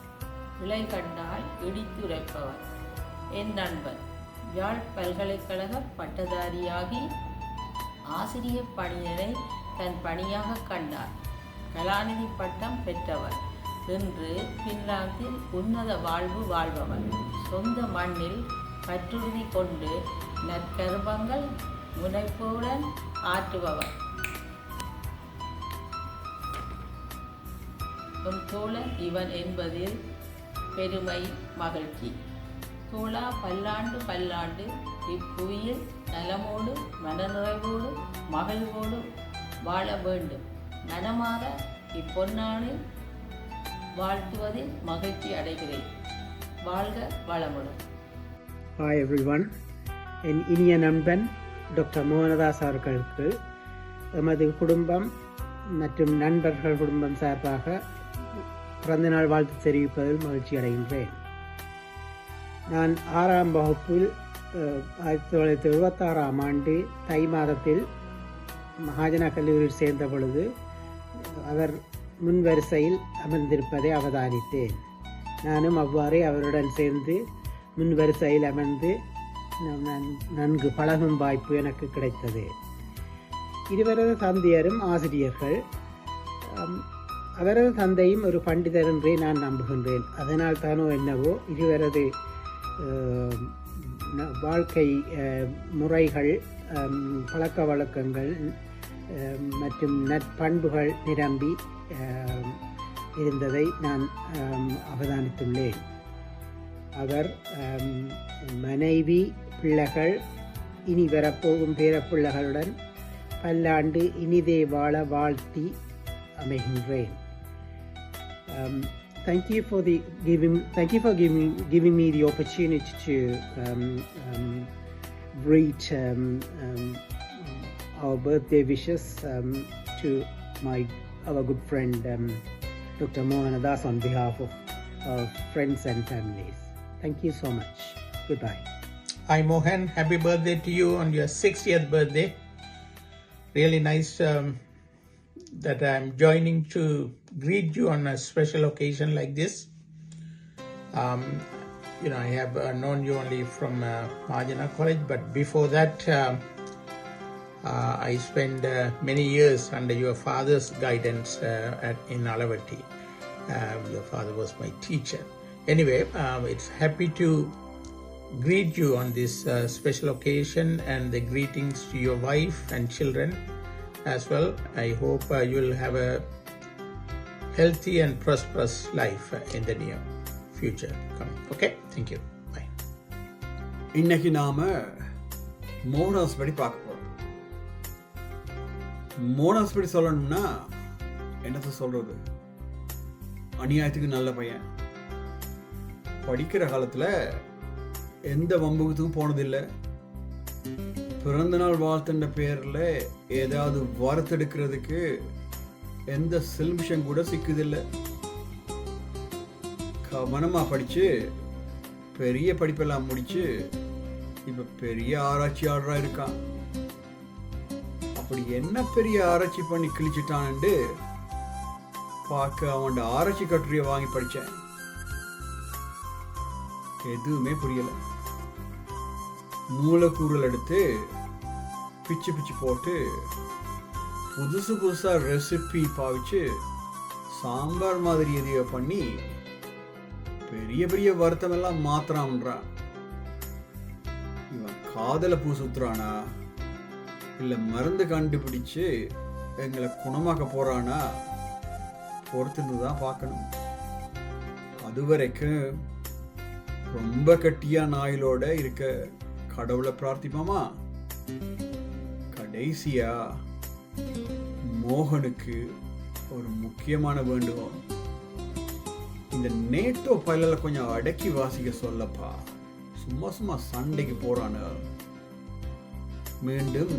விலை கண்டால் இடித்துரைப்பவன் என் நண்பன். யாழ் பல்கலைக்கழக பட்டதாரியாகி ஆசிரியர் பணியினை தன் பணியாக கண்டார். கலாநிதி பட்டம் பெற்றவர். இன்று பின்லாந்தில் உன்னத வாழ்வு வாழ்பவன். சொந்த மண்ணில் பற்றுறுதி கொண்டு நற்கருமங்கள் முனைப்புடன் ஆற்றுபவர். தோழன் இவன் என்பதில் பெருமை மகிழ்ச்சி. தோழா பல்லாண்டு பல்லாண்டு இப்புவியில் நலமோடு மனநிறைவோடு மகிழ்வோடு வாழ வேண்டும். நலமாற இப்பொன்னாளில் வாழ்த்துவதில் மகிழ்ச்சி அடைகிறேன். வாழ்க வளமுடன். Hi everyone. என் இனிய நண்பன் டாக்டர் மோகனதாஸ் அவர்களுக்கு எமது குடும்பம் மற்றும் நண்பர்கள் குடும்பம் சார்பாக பிறந்தநாள் வாழ்த்து தெரிவிப்பதில் மகிழ்ச்சி அடைகின்றேன். நான் 6ஆம் வகுப்பில் 1976ஆம் ஆண்டு தை மாதத்தில் மகாஜனா கல்லூரியில் சேர்ந்த பொழுது அவர் முன்வரிசையில் அமர்ந்திருப்பதை அவதானித்தேன். நானும் அவ்வாறே அவருடன் சேர்ந்து முன்வரிசையில் அமர்ந்து நன்கு பழகும் வாய்ப்பு எனக்கு கிடைத்தது. இருவரது தந்தையரும் ஆசிரியர்கள். அவரது தந்தையும் ஒரு பண்டிதர் என்றே நான் நம்புகின்றேன். அதனால் தானோ என்னவோ இருவரது வாழ்க்கை முறைகள், பழக்க வழக்கங்கள் மற்றும் நற்பண்புகள் நிரம்பி இருந்ததை நான் அவதானித்துள்ளேன். அவர் மனைவி, பிள்ளைகள், இனி வரப்போகும் பேரப்பிள்ளைகளுடன் பல்லாண்டு இனிதே வாழ வாழ்த்தி அமைகின்றேன். Thank you for giving me the opportunity to greet our birthday wishes to our good friend Dr. Mohanadas on behalf of our friends and families. Thank you so much. Goodbye. Hi Mohan, happy birthday to you on your 60th birthday. Really nice that I'm joining to greet you on a special occasion like this. I have known you only from Mahajana College, but before that I spent many years under your father's guidance in Alavati. Your father was my teacher. Anyway, it's happy to greet you on this special occasion, and the greetings to your wife and children as well. I hope you'll have a healthy and prosperous life in the near future coming. Okay, thank you. Bye. இன்னைக்கு நாம மோகனாஸ் படி பார்க்க போறோம். மோகனாஸ் படி சொல்லணும்னா என்னத்த சொல்றது, அநியாயத்துக்கு நல்ல பையன். படிக்கிற காலத்துல எந்த வம்புக்கும் போனதில்லை. பிறந்த நாள் வாழ்த்துன்ற பேர்ல ஏதாவது வார்த்தெடுக்கிறதுக்கு எந்த சில்மிஷம் கூட சிக்குதில்லை. கவனமா படிச்சு பெரிய படிப்பெல்லாம் முடிச்சு இப்ப பெரிய ஆராய்ச்சியாளராக இருக்கான். அப்படி என்ன பெரிய ஆராய்ச்சி பண்ணி கிழிச்சிட்டான்னு பார்க்க அவன் ஆராய்ச்சி கட்டுரையை வாங்கி படித்தேன். எதுவுமே புரியல. மூலக்கூறுகள் எடுத்து பிச்சு பிச்சு போட்டு புதுசாக ரெசிபி பாவிச்சு சாம்பார் மாதிரி எதையோ பண்ணி பெரிய பெரிய வருத்தமெல்லாம் மாத்திரான்றான். இவன் காதலை பூ சுத்துறானா இல்லை மருந்து கண்டுபிடிச்சு எங்களை குணமாக்க போறானா பொறுத்துன்னு தான் பார்க்கணும். அது வரைக்கும் ரொம்ப கட்டியான ஆயுளோட இருக்க கடவுளை பிரார்த்திப்போமா. கடைசியா மோகனுக்கு ஒரு முக்கியமான வேண்டுகோள். இந்த நேட்டோ பயில கொஞ்சம் அடக்கி வாசிக்க சொல்லப்பா. சும்மா சும்மா சண்டைக்கு போறானு. மீண்டும்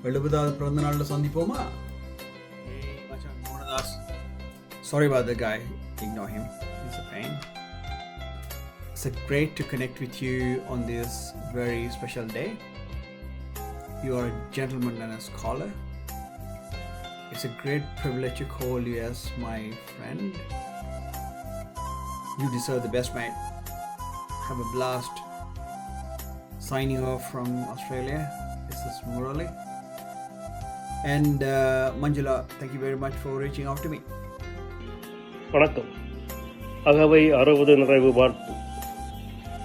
70வது பிறந்த நாள்ல சந்திப்போமா. Sorry about the guy. Ignore him. He's a pain. It's great to connect with you on this very special day. You are a gentleman and a scholar. It's a great privilege to call you as my friend. You deserve the best, mate. Have a blast. Signing off from Australia. This is Murali. And Manjula, thank you very much for reaching out to me. வணக்கம். அகவை 60 நிறைவு வாழ்த்து.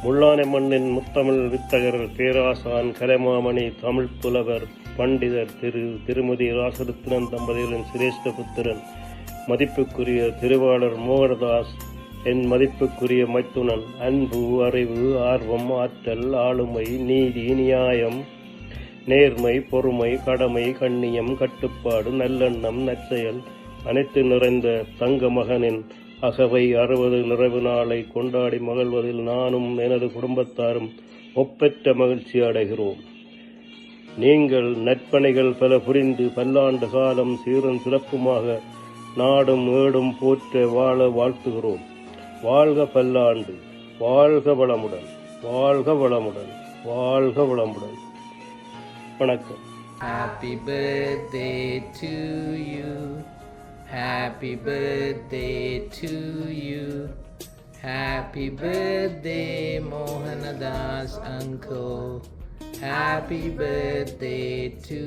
முள்ளானை மண்ணின் முத்தமிழ் வித்தகர், பேராசான், கலைமாமணி, தமிழ் புலவர், பண்டிதர் திருமதி ராசரத்னன் தம்பதிகளின் சிரேஷ்ட புத்திரன், மதிப்புக்குரிய திருவாளர் மோகனதாஸ், என் மதிப்புக்குரிய மைத்துனன், அன்பு, அறிவு, ஆர்வம், ஆற்றல், ஆளுமை, நீதி, நியாயம், நேர்மை, பொறுமை, கடமை, கண்ணியம், கட்டுப்பாடு, நல்லெண்ணம், நற்செயல் அனைத்து நிறைந்த தங்க மகனின் அகவை 60 நிறைவு நாளை கொண்டாடி மகிழ்வதில் நானும் எனது குடும்பத்தாரும் ஒப்பற்ற மகிழ்ச்சி அடைகிறோம். நீங்கள் நற்பணிகள் பல புரிந்து பல்லாண்டு காலம் சீரும் சிறப்புமாக நாடும் ஏடும் போற்ற வாழ வாழ்த்துகிறோம். வாழ்க பல்லாண்டு, வாழ்க வளமுடன், வாழ்க வளமுடன், வாழ்க வளமுடன். வணக்கம். Happy birthday to you. Happy birthday to you. Happy birthday Mohanadas uncle. Happy birthday to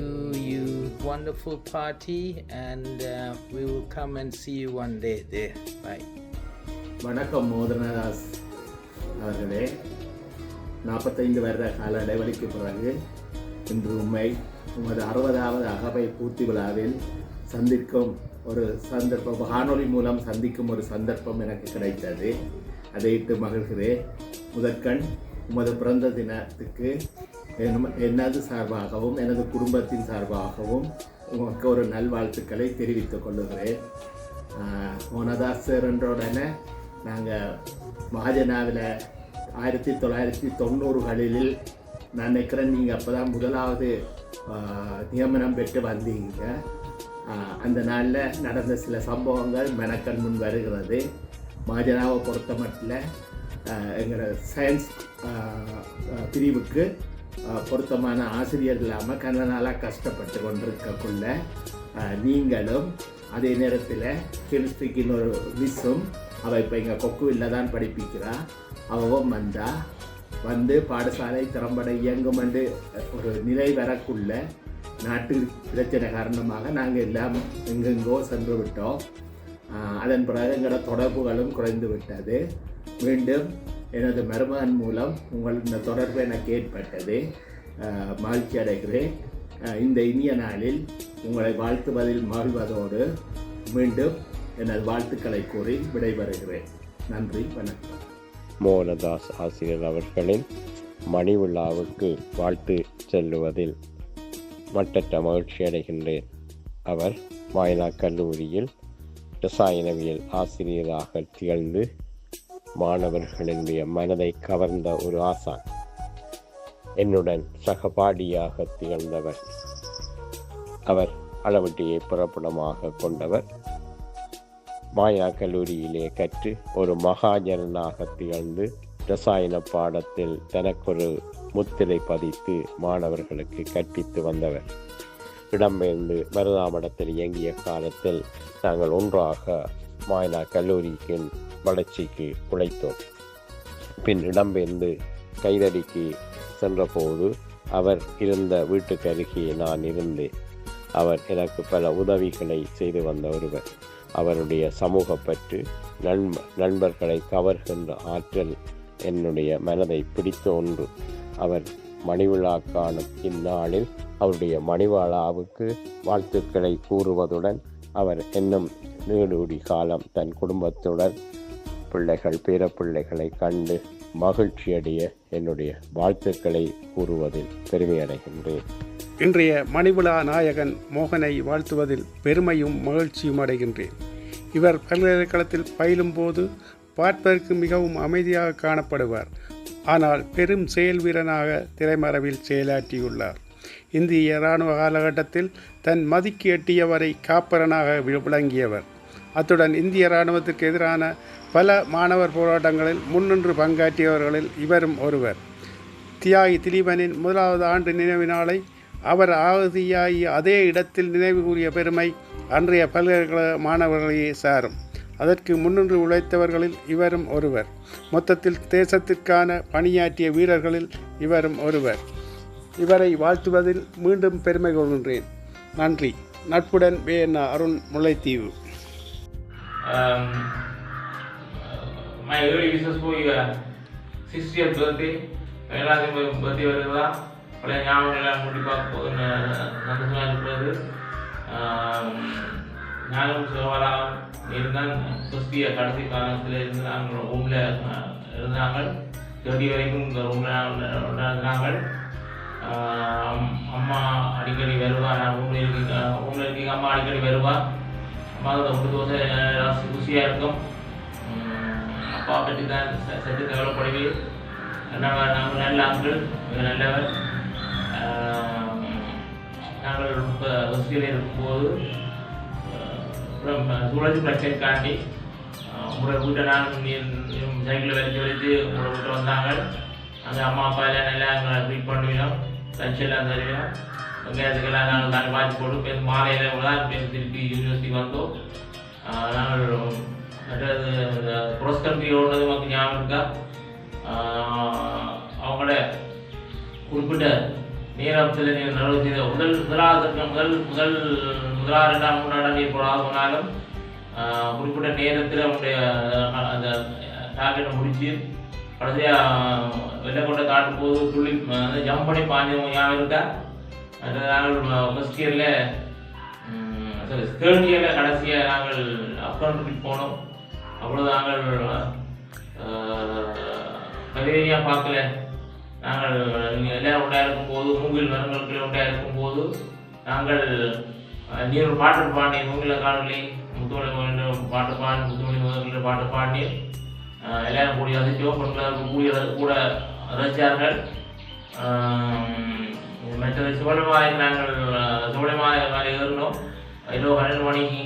you. Wonderful party and we will come and see you one day there. Bye. வணக்கம் மோகனதாஸ் அவர்களே. 45 வருட கால இடைவெளிக்கு பிறகு இன்று உமது 60வது அகவை பூர்த்தி விழாவில் சந்திக்கும் ஒரு சந்தர்ப்பம், காணொலி மூலம் சந்திக்கும் ஒரு சந்தர்ப்பம் எனக்கு கிடைத்தது. அதை இட்டு மகிழ்கிறேன். முதற்கண் உமது பிறந்த தினத்துக்கு எனது சார்பாகவும் எனது குடும்பத்தின் சார்பாகவும் உமக்கு ஒரு நல்வாழ்த்துக்களை தெரிவித்துக் கொள்ளுகிறேன். மோகனதாஸ் சார் என்றவுடனே நாங்கள் மகாஜனாவில் 1990களில் நான் நினைக்கிறேன் நீங்கள் அப்போ தான் முதலாவது நியமனம் பெற்று வந்தீங்க. அந்த நாளில் நடந்த சில சம்பவங்கள் மெனக்கண் முன் வருகிறது. மகாஜனாவை பொறுத்த மட்டும் எங்களோட சயின்ஸ் பிரிவுக்கு பொருத்தமான ஆசிரியர் இல்லாமல் கண்ணனாலாக கஷ்டப்பட்டு கொண்டிருக்கக்குள்ள நீங்களும் அதே நேரத்தில் கெமிஸ்ட்ரிக்கு இன்னொரு மிஸ்ஸும் அவள் இப்போ எங்கள் கொக்குவில் தான் படிப்பிக்கிறா. அவவும் வந்து பாடசாலை திறம்பட இயங்கும் என்று ஒரு நிலை வரக்குள்ள நாட்டு பிரச்சனை காரணமாக நாங்கள் எல்லாம் எங்கெங்கோ சென்று விட்டோம். அதன் பிறகு எங்களோட தொடர்புகளும் குறைந்து விட்டது. மீண்டும் எனது மருமகன் மூலம் இந்த தொடர்பு எனக்கு ஏற்பட்டது. மகிழ்ச்சி அடைகிறேன். இந்த இனிய நாளில் உங்களை வாழ்த்துவதில் மகிழ்வதோடு மீண்டும் எனது வாழ்த்துக்களை கூறி விடைபெறுகிறேன். நன்றி, வணக்கம். மோகனதாஸ் ஆசிரியர் அவர்களின் மணி விழாவுக்கு வாழ்த்து செல்லுவதில் மட்டற்ற மகிழ்ச்சி அடைகின்றேன். அவர் வாயனா கல்லூரியில் ரசாயனவியல் ஆசிரியராக திகழ்ந்து மாணவர்களுடைய மனதை கவர்ந்த ஒரு ஆசான். என்னுடன் சகபாடியாக திகழ்ந்தவர். அவர் அளவட்டியை புறப்படமாக கொண்டவர். மாயா கல்லூரியிலே கற்று ஒரு மகாஜனாக திகழ்ந்து ரசாயன பாடத்தில் தனக்கொரு முத்திரை பதித்து மாணவர்களுக்கு கற்பித்து வந்தவர். இடம்பெயர்ந்து மருதாமடத்தில் இயங்கிய காலத்தில் நாங்கள் ஒன்றாக மாயா கல்லூரிக்கு வளர்ச்சிக்கு உழைத்தோம். பின் இடம்பெயர்ந்து கைதடிக்கு சென்றபோது அவர் இருந்த வீட்டுக்கு அருகே நான் இருந்தேன். அவர் எனக்கு பல உதவிகளை செய்து வந்த ஒருவர். அவருடைய சமூக பற்று, நண்பர்களை கவர்கின்ற ஆற்றல் என்னுடைய மனதை பிடித்த ஒன்று. அவர் மணிவிழா காணும் இந்நாளில் அவருடைய மணிவிழாவுக்கு வாழ்த்துக்களை கூறுவதுடன் அவர் இன்னும் நீடூடி காலம் தன் குடும்பத்துடன் பிள்ளைகள் பேரப்பிள்ளைகளை கண்டு மகிழ்ச்சியடைய என்னுடைய வாழ்த்துக்களை கூறுவதில் பெருமை அடைகின்றேன். இன்றைய மணிவிழா நாயகன் மோகனை வாழ்த்துவதில் பெருமையும் மகிழ்ச்சியும் அடைகின்றேன். இவர் பல்கலைக்கழகத்தில் பயிலும் போது பார்ப்பதற்கு மிகவும் அமைதியாக காணப்படுவார். ஆனால் பெரும் செயல் வீரனாக திரைமறைவில் செயலாற்றியுள்ளார். இந்திய இராணுவ காலகட்டத்தில் தன் மதிக்கு எட்டியவரை காப்பரனாக விளங்கியவர். அத்துடன் இந்திய இராணுவத்திற்கு எதிரான பல மாணவர் போராட்டங்களில் முன்னின்று பங்காற்றியவர்களில் இவரும் ஒருவர். தியாகி திலீபனின் 1வது ஆண்டு நினைவு நாளை அவர் ஆகுதியாகி அதே இடத்தில் நினைவு கூறிய பெருமை அன்றைய பல்கலைக்கழக மாணவர்களையே சாரும். அதற்கு முன்னின்று உழைத்தவர்களில் இவரும் ஒருவர். மொத்தத்தில் தேசத்திற்கான பணியாற்றிய வீரர்களில் இவரும் ஒருவர். இவரை வாழ்த்துவதில் மீண்டும் பெருமை கொள்கின்றேன். நன்றி. நட்புடன் வேணா Arun, Mullaitivu. My early wishes for your 60th birthday. எல்லாத்தையும் பற்றி வருதா பழைய ஞாபகங்கள்லாம் முடி பார்க்க சந்தோஷமாக இருக்கிறது. ஞானம் சிவராம் இருந்தால் கிறிஸ்திய கடைசி காலத்தில் இருந்து நாங்கள் ரூமில் இருந்தாங்க. 30 வரைக்கும் இந்த ரூமில் இருந்தாங்க. அம்மா அடிக்கடி வருவா. நான் ரூமில் இருக்கீங்க அம்மா அடிக்கடி வருவா. அம்மாவுக்கு ஒரு தோசை ருசியாக இருக்கும். அப்பா பற்றி தான் சற்று தேவைப்படுவி. நாங்கள் நல்ல ஆண்கள், நல்லவர். நாங்கள் ஹாஸ்டலில் இருக்கும்போது சூழல் பிரச்சனைக்காண்டி உங்களோட வீட்டை நான் சைக்கிளில் வலிச்சு உங்களோட வீட்டை வந்தாங்க. அங்கே அம்மா அப்பா எல்லாம் நல்லா எங்களை ட்ரீட் பண்ணுவோம். லஞ்ச் எல்லாம் தருவோம். வெங்காயத்துக்கெல்லாம் நாங்கள் தாண்டி வாங்கி போட்டு மாலையில் தான் திருப்பி யூனிவர்சிட்டி வந்தோம். நாங்கள் மற்றது க்ராஸ் கண்ட்ரி ஓடுனது நமக்கு ஞாபகம் இருக்கா? அவங்கள குறிப்பிட்ட நேரத்தில் நீங்கள் நடவு செய்த முதலாவது 2ஆம் 3ஆம் நீர் போடாத போனாலும் குறிப்பிட்ட நேரத்தில் அவங்களுடைய அந்த டார்கெட்டை முடிச்சு கடைசியாக வெளில கொண்ட காட்டும் போது துள்ளி ஜம்ப் பண்ணி பாஞ்சவங்க ஞாபகம் இருக்கா? நாங்கள் ஃபஸ்ட் இயரில் தேர்ட் இயரில் கடைசியாக நாங்கள் அப்கவுண்ட் ட்ரிப் போனோம். அவ்வளோ நாங்கள் கவிதையாக பார்க்கல. நாங்கள் எல்லோரும் உண்டாக இருக்கும்போது மூங்கில் மரங்களுக்கு உண்டாக இருக்கும்போது நாங்கள் நீ ஒரு பாட்டு பாடி மூங்கில் காணொலி முத்துமணி பாட்டு பாடி முத்துமணி முதல்ல பாட்டு பாடி எல்லோரும் கூடிய ரசித்தோம். பெண்களுக்கு கூடிய கூட ரசித்தார்கள். மற்றது சிவனமாலை நாங்கள் சிவனமாலை மேலே ஏறினோம். இரவு 12 மணிக்கு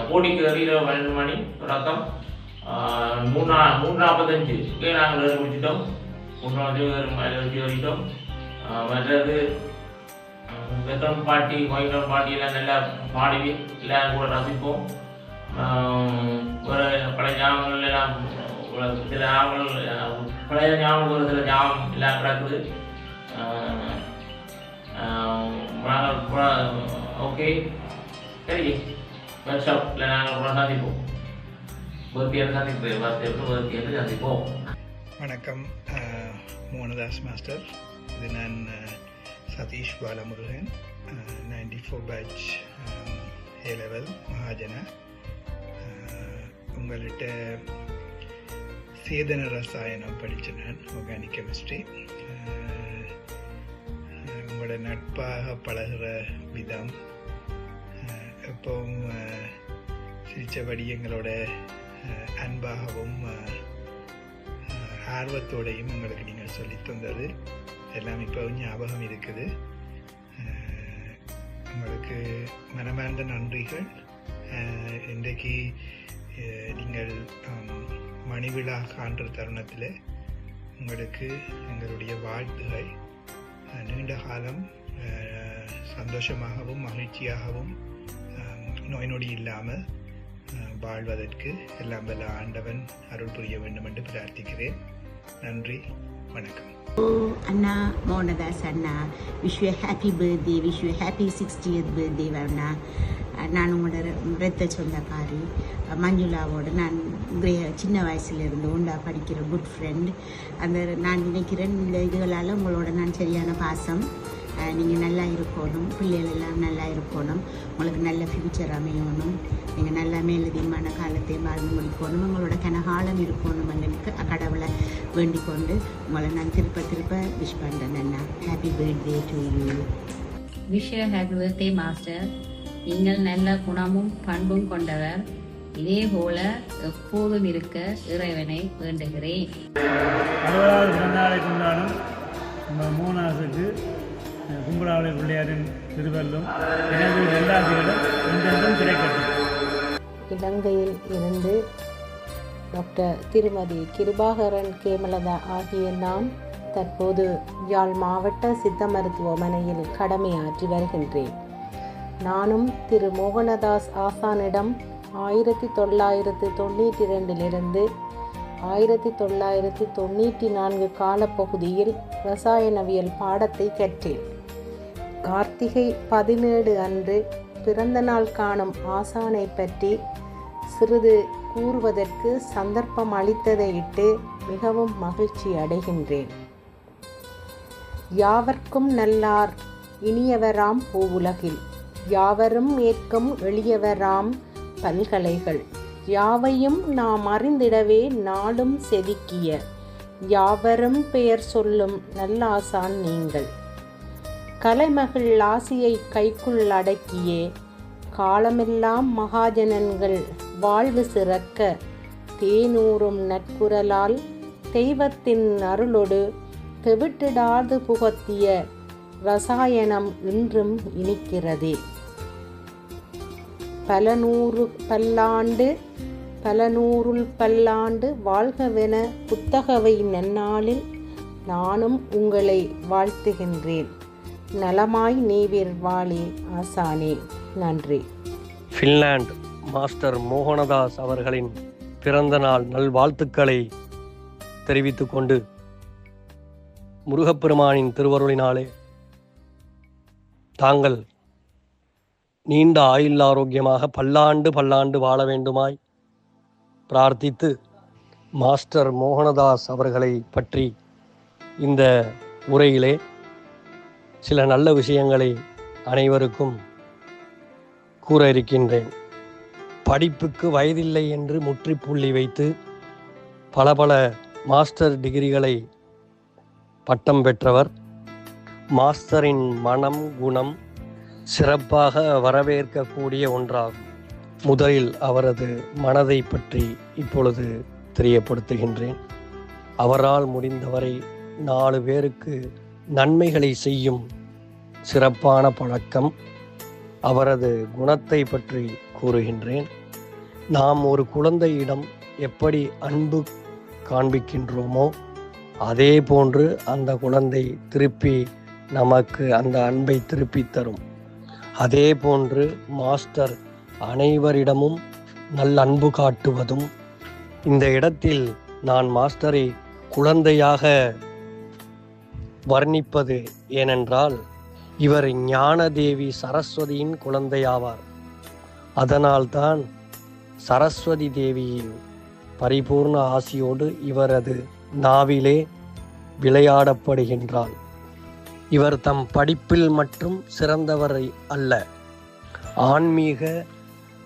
போட்டிக்கு ஏறி இரவு 12 மணி தொடக்கம் 3:45 நாங்கள் ஏறி முடிச்சிட்டோம். 3:45 ஏறிட்டோம். மற்றது வெக்கம் பாட்டி கோயிலம் பாட்டியெல்லாம் நல்லா பாடி எல்லோரும் கூட ரசிப்போம். ஒரு பழைய ஞாபகங்கள் எல்லாம் சில ஞாபகங்கள் பழைய ஞாபகம் ஒரு சில ஞாபகம் எல்லாம் கிடக்குது. ஓகே சரி, ஒர்க் ஷாப்பில் நாங்கள் கூட சந்திப்போம். சந்திப்போம். வணக்கம் மோகனதாஸ் மாஸ்டர். இது நான் Sathish Balamurugan, 94 batch A level Mahajana. உங்கள்கிட்ட சேதன ரசாயனம் படித்தேன் நான், ஆர்கானிக் கெமிஸ்ட்ரி. உங்களோட நட்பாக பழகிற விதம், எப்பவும் சிரித்தபடி எங்களோட அன்பாகவும் ஆர்வத்தோடையும் உங்களுக்கு நீங்கள் சொல்லி தந்தது எல்லாம் இப்போவும் ஞாபகம் இருக்குது. உங்களுக்கு மனமார்ந்த நன்றிகள். இன்றைக்கு நீங்கள் மணிவிழா காண்ற தருணத்தில் உங்களுக்கு எங்களுடைய வாழ்த்துகள். நீண்ட காலம் சந்தோஷமாகவும் மகிழ்ச்சியாகவும் நோய் நொடி இல்லாமல் வாழ்வதற்கு எல்லாம் வல்ல ஆண்டவன் அருள் புரிய வேண்டும் என்று பிரார்த்திக்கிறேன். நன்றி, வணக்கம். அண்ணா மோகனதாஸ் அண்ணா, wish you happy birthday, wish you happy 60th birthday அண்ணா. நான் உங்களோட ரத்த சொந்தக்காரி மஞ்சுளாவோட நான் சின்ன வயசுலேருந்து உண்டா படிக்கிற குட் ஃப்ரெண்ட். நான் நினைக்கிறேன் இந்த இதுகளால் உங்களோட நான் சரியான பாசம். நீங்கள் நல்லா இருக்கணும், பிள்ளைகள் எல்லாம் நல்லா இருக்கணும், உங்களுக்கு நல்ல ஃப்யூச்சர் அமையணும், நீங்கள் நல்லா மேலதிகமான காலத்தை வாழ்ந்து முடிக்கணும், உங்களோட கனகாலம் இருக்கணும் எனக்கு கடவுளை வேண்டிக் கொண்டு உங்களை நான் திருப்ப விஷ் பண்ணுறேன் அண்ணா. Happy birthday to you. Wish you happy birthday master. நீங்கள் நல்ல குணமும் பண்பும் கொண்டவர். இதே போல எப்போதும் இருக்க இறைவனை வேண்டுகிறேன். 60வது பிறந்தநாளை கொண்டாடும் மோகனதாஸுக்கு கும்பலாவளை பிள்ளையாரின் திருவள்ளும் எனது நல்லாசிகளும் என்றென்றும் கிடைக்கட்டும். இலங்கையில் இருந்து டாக்டர் திருமதி கிருபாகரன் கேமலதா ஆகிய நாம் தற்போது யாழ் மாவட்ட சித்த மருத்துவமனையில் கடமையாற்றி வருகின்றேன். நானும் திரு மோகனதாஸ் ஆசானிடம் 1992 1994 காலப்பகுதியில் ரசாயனவியல் பாடத்தை கற்றேன். கார்த்திகை 17 அன்று பிறந்த நாள் காணும் ஆசானை பற்றி சிறிது கூறுவதற்கு சந்தர்ப்பம் அளித்ததையிட்டு மிகவும் மகிழ்ச்சி அடைகின்றேன். யாவர்க்கும் நல்லார் இனியவராம் பூவுலகில், யாவரும் ஏற்கும் எளியவராம் பல்கலைகள், யாவையும் நாம் அறிந்திடவே நாடும் செதுக்கிய யாவரும் பெயர் சொல்லும் நல்லாசான் நீங்கள். கலைமகள் ஆசியை கைக்குள் அடக்கியே காலமெல்லாம் மகாஜனன்கள் வாழ்வு சிறக்க தேனூறும் நட்குரலால் தெய்வத்தின் அருளொடு தெவிட்டிடாது புகத்திய ரசாயனம் இன்றும் இனிக்கிறதே. பல நூறுள் பல்லாண்டு வாழ்கவென புத்தகவை நன்னாளில் நானும் உங்களை வாழ்த்துகின்றேன். நலமாய் நீவிர் வாழே ஆசானே. நன்றி. ஃபின்லாந்து மாஸ்டர் மோகனதாஸ் அவர்களின் பிறந்த நாள் நல்வாழ்த்துக்களை தெரிவித்துக் கொண்டு முருகப்பெருமானின் திருவருளினாலே தாங்கள் நீண்ட ஆயுள் ஆரோக்கியமாக பல்லாண்டு வாழ வேண்டுமாய் பிரார்த்தித்து மாஸ்டர் மோகனதாஸ் அவர்களை பற்றி இந்த உரையிலே சில நல்ல விஷயங்களை அனைவருக்கும் கூற இருக்கின்றேன். படிப்புக்கு வயதில்லை என்று முற்றுப்புள்ளி வைத்து பல மாஸ்டர் டிகிரிகளை பட்டம் பெற்றவர். மாஸ்டரின் மனம் குணம் சிறப்பாக வரவேற்கக்கூடிய ஒன்றாகும். முதலில் அவரது மனதை பற்றி இப்பொழுது தெரியப்படுத்துகின்றேன். அவரால் முடிந்தவரை 4 பேருக்கு நன்மைகளை செய்யும் சிறப்பான பழக்கம். அவரது குணத்தை பற்றி கூறுகின்றேன். நாம் ஒரு குழந்தையிடம் எப்படி அன்பு காண்பிக்கின்றோமோ அதே போன்று அந்த குழந்தை திருப்பி நமக்கு அந்த அன்பை திருப்பி தரும். அதே போன்று மாஸ்டர் அனைவரிடமும் நல்ல அன்பு காட்டுவதும். இந்த இடத்தில் நான் மாஸ்டரை குழந்தையாக வர்ணிப்பது ஏனென்றால் இவர் ஞானதேவி சரஸ்வதியின் குழந்தையாவார். அதனால்தான் சரஸ்வதி தேவியின் பரிபூர்ண ஆசியோடு இவரது நாவிலே விளையாடப்படுகின்றார். இவர் தம் படிப்பில் மட்டும் சிறந்தவரை அல்ல, ஆன்மீக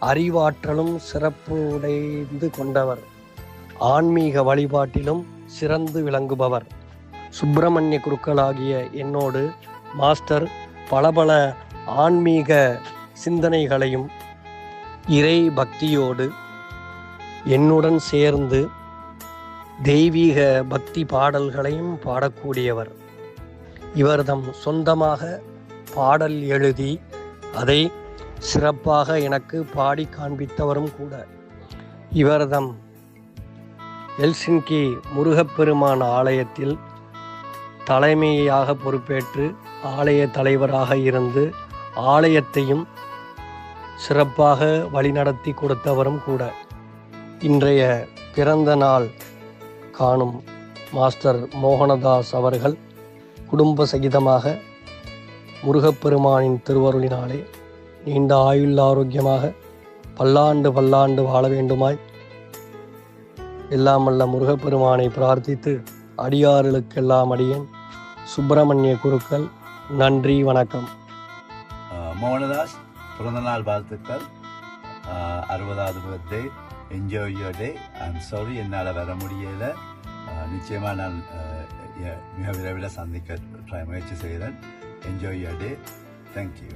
அறிவாற்றலும் சிறப்புடைந்து கொண்டவர். ஆன்மீக வழிபாட்டிலும் சிறந்து விளங்குபவர். சுப்பிரமணிய குருக்களாகிய என்னோடு மாஸ்டர் பல ஆன்மீக சிந்தனைகளையும் இறை பக்தியோடு என்னுடன் சேர்ந்து தெய்வீக பக்தி பாடல்களையும் பாடக்கூடியவர். இவர்தம் சொந்தமாக பாடல் எழுதி அதை சிறப்பாக எனக்கு பாடி காண்பித்தவரும் கூட. இவர்தம் ஹெல்சிங்கி முருகப்பெருமான் ஆலயத்தில் தலைமையாக பொறுப்பேற்று ஆலய தலைவராக இருந்து ஆலயத்தையும் சிறப்பாக வழிநடத்தி கொடுத்தவரும் கூட. இன்றைய பிறந்த நாள் காணும் மாஸ்டர் மோகனதாஸ் அவர்கள் குடும்ப சகிதமாக முருகப்பெருமானின் திருவருளினாலே நீண்ட ஆயுள் ஆரோக்கியமாக பல்லாண்டு பல்லாண்டு வாழ வேண்டுமாய் எல்லாம் வல்ல முருகப்பெருமானை பிரார்த்தித்து அடியார்களுக்கெல்லாம் அடியேன் சுப்பிரமணிய குருக்கள். நன்றி, வணக்கம். மோகனதாஸ் பிறந்தநாள் வாழ்த்துக்கள். 60வது birthday. Enjoy your day. I'm sorry என்னால் வர முடியலை. நிச்சயமாக நான் மிக விரைவில் சந்திக்க முயற்சி செய்கிறேன். Enjoy your day. தேங்க்யூ.